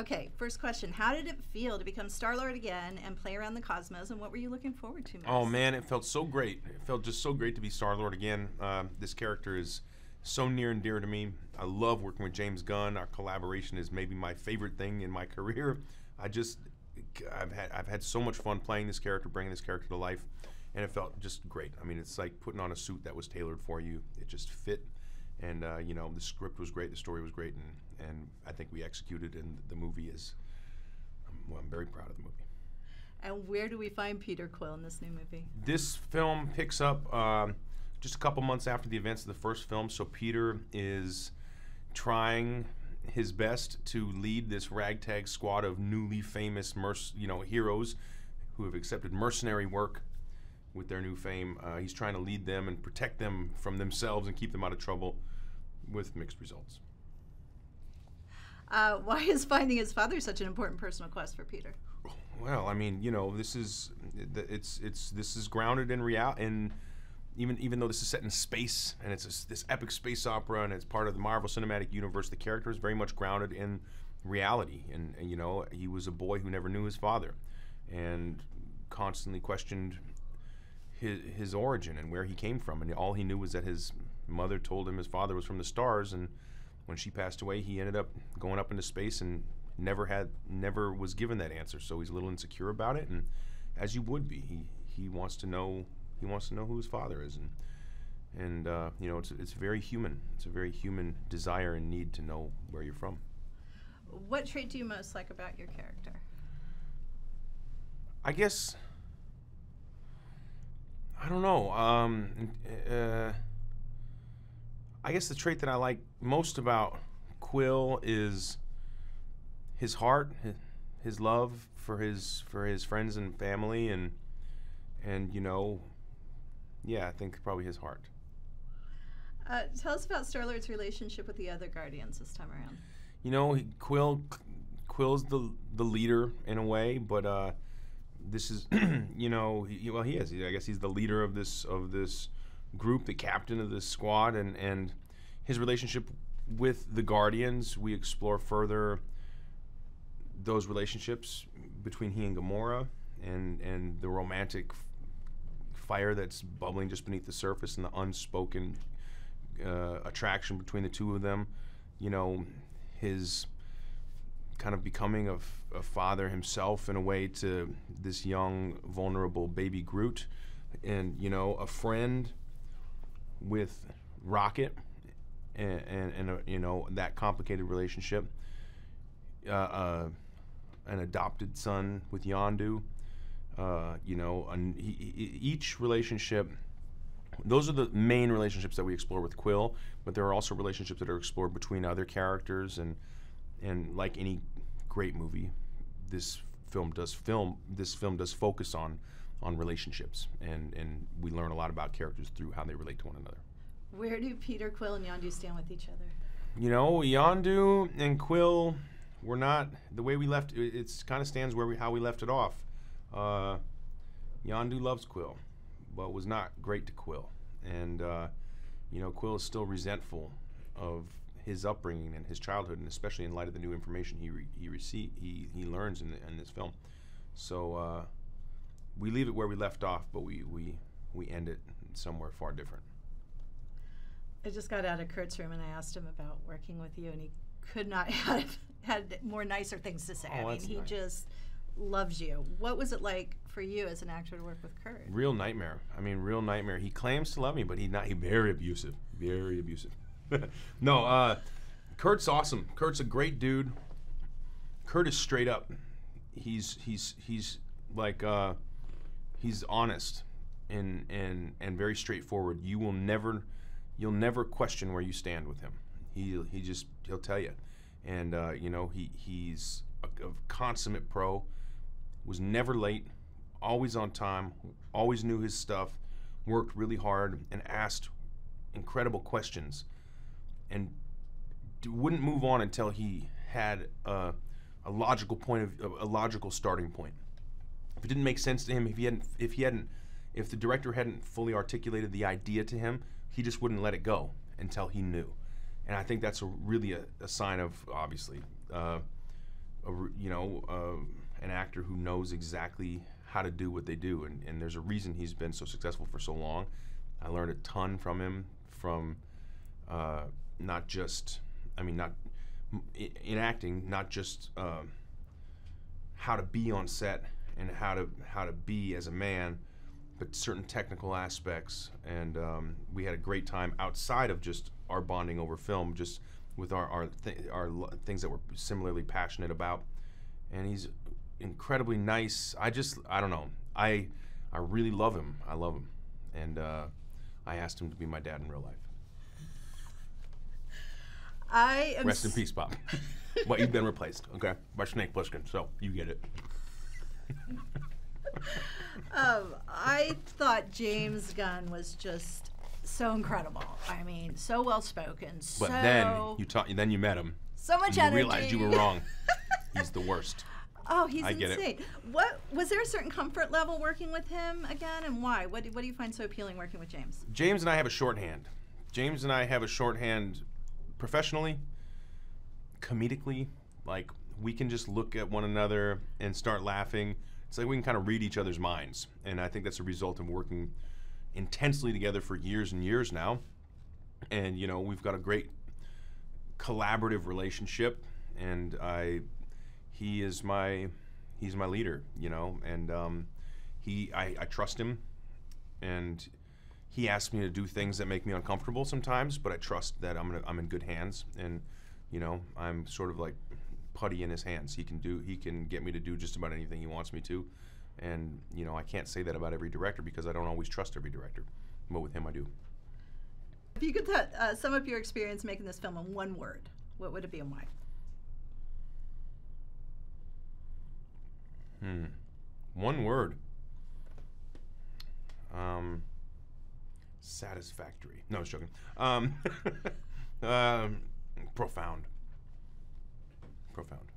Okay, first question. How did it feel to become Star-Lord again and play around the cosmos, and what were you looking forward to most? Oh man, it felt so great. It felt just so great to be Star-Lord again. This character is so near and dear to me. I love working with James Gunn. Our collaboration is maybe my favorite thing in my career. I've had so much fun playing this character, bringing this character to life, and it felt just great. I mean, it's like putting on a suit that was tailored for you. It just fit, and you know, the script was great, the story was great, and I think we executed, and the movie is, well, I'm very proud of the movie. And where do we find Peter Quill in this new movie? This film picks up just a couple months after the events of the first film, so Peter is trying his best to lead this ragtag squad of newly famous heroes who have accepted mercenary work with their new fame. He's trying to lead them and protect them from themselves and keep them out of trouble, with mixed results. Why is finding his father such an important personal quest for Peter? Well, I mean, you know, this is grounded in reality, and even though this is set in space and it's this epic space opera and it's part of the Marvel Cinematic Universe, the character is very much grounded in reality. And you know, he was a boy who never knew his father and constantly questioned his origin and where he came from. And all he knew was that his mother told him his father was from the stars, and when she passed away, he ended up going up into space and never was given that answer. So he's a little insecure about it, and as you would be, he wants to know who his father is, and you know, it's very human. It's a very human desire and need to know where you're from. What trait do you most like about your character? I guess, I don't know. I guess the trait that I like most about Quill is his heart, his love for his friends and family, and you know, yeah, I think probably his heart. Tell us about Star-Lord's relationship with the other Guardians this time around. You know, Quill's the leader in a way, but this is, you know, he is. I guess he's the leader of this group, the captain of this squad, and his relationship with the Guardians. We explore further those relationships between he and Gamora, and the romantic fire that's bubbling just beneath the surface, and the unspoken attraction between the two of them. You know, his kind of becoming a father himself in a way to this young, vulnerable baby Groot, and you know, a friend with Rocket, and you know, that complicated relationship. An adopted son with Yondu. You know, each relationship, those are the main relationships that we explore with Quill, but there are also relationships that are explored between other characters, and like any great movie, this film does focus on relationships, and we learn a lot about characters through how they relate to one another. Where do Peter, Quill, and Yondu stand with each other? You know, Yondu and Quill, we're not, the way we left, it kind of stands how we left it off. Yondu loves Quill, but was not great to Quill. And, you know, Quill is still resentful of his upbringing and his childhood, and especially in light of the new information he learns in this film. So we leave it where we left off, but we end it somewhere far different. I just got out of Kurt's room and I asked him about working with you, and he could not have had more nicer things to say. Oh, I mean, he nice. just loves you. What was it like for you as an actor to work with Kurt? Real nightmare. I mean, real nightmare. He claims to love me, but he's very abusive. Very abusive. No, Kurt's awesome. Kurt's a great dude. Kurt is straight up. He's like he's honest and very straightforward. You'll never question where you stand with him. He'll tell you. And you know, he's a consummate pro. Was never late, always on time, always knew his stuff, worked really hard, and asked incredible questions, and wouldn't move on until he had a logical starting point. If it didn't make sense to him, if the director hadn't fully articulated the idea to him, he just wouldn't let it go until he knew. And I think that's really a sign of, obviously, an actor who knows exactly how to do what they do, and there's a reason he's been so successful for so long. I learned a ton from him, from not just, not in acting, not just how to be on set and how to be as a man, but certain technical aspects. And we had a great time outside of just our bonding over film, just with our things that we're similarly passionate about. And he's incredibly nice. I don't know. I really love him. I love him. And I asked him to be my dad in real life. Rest in peace, Bob. But you've been replaced, okay, by Snake Plissken, so you get it. I thought James Gunn was just so incredible. I mean, so well spoken. But then you met him. So much and energy. You realized you were wrong. He's the worst. Oh, he's I get insane. it. What was there a certain comfort level working with him again, and why? What do you find so appealing working with James? James and I have a shorthand. James and I have a shorthand professionally, comedically. Like, we can just look at one another and start laughing. It's like we can kind of read each other's minds, and I think that's a result of working intensely together for years and years now. And we've got a great collaborative relationship, and he's my leader, and I trust him, and he asks me to do things that make me uncomfortable sometimes, but I trust that I'm in good hands, and I'm sort of like putty in his hands. He can get me to do just about anything he wants me to, and I can't say that about every director because I don't always trust every director, but with him I do. If you could sum up your experience making this film in one word, what would it be and why? One word. Satisfactory. No, I was joking. Profound. Profound.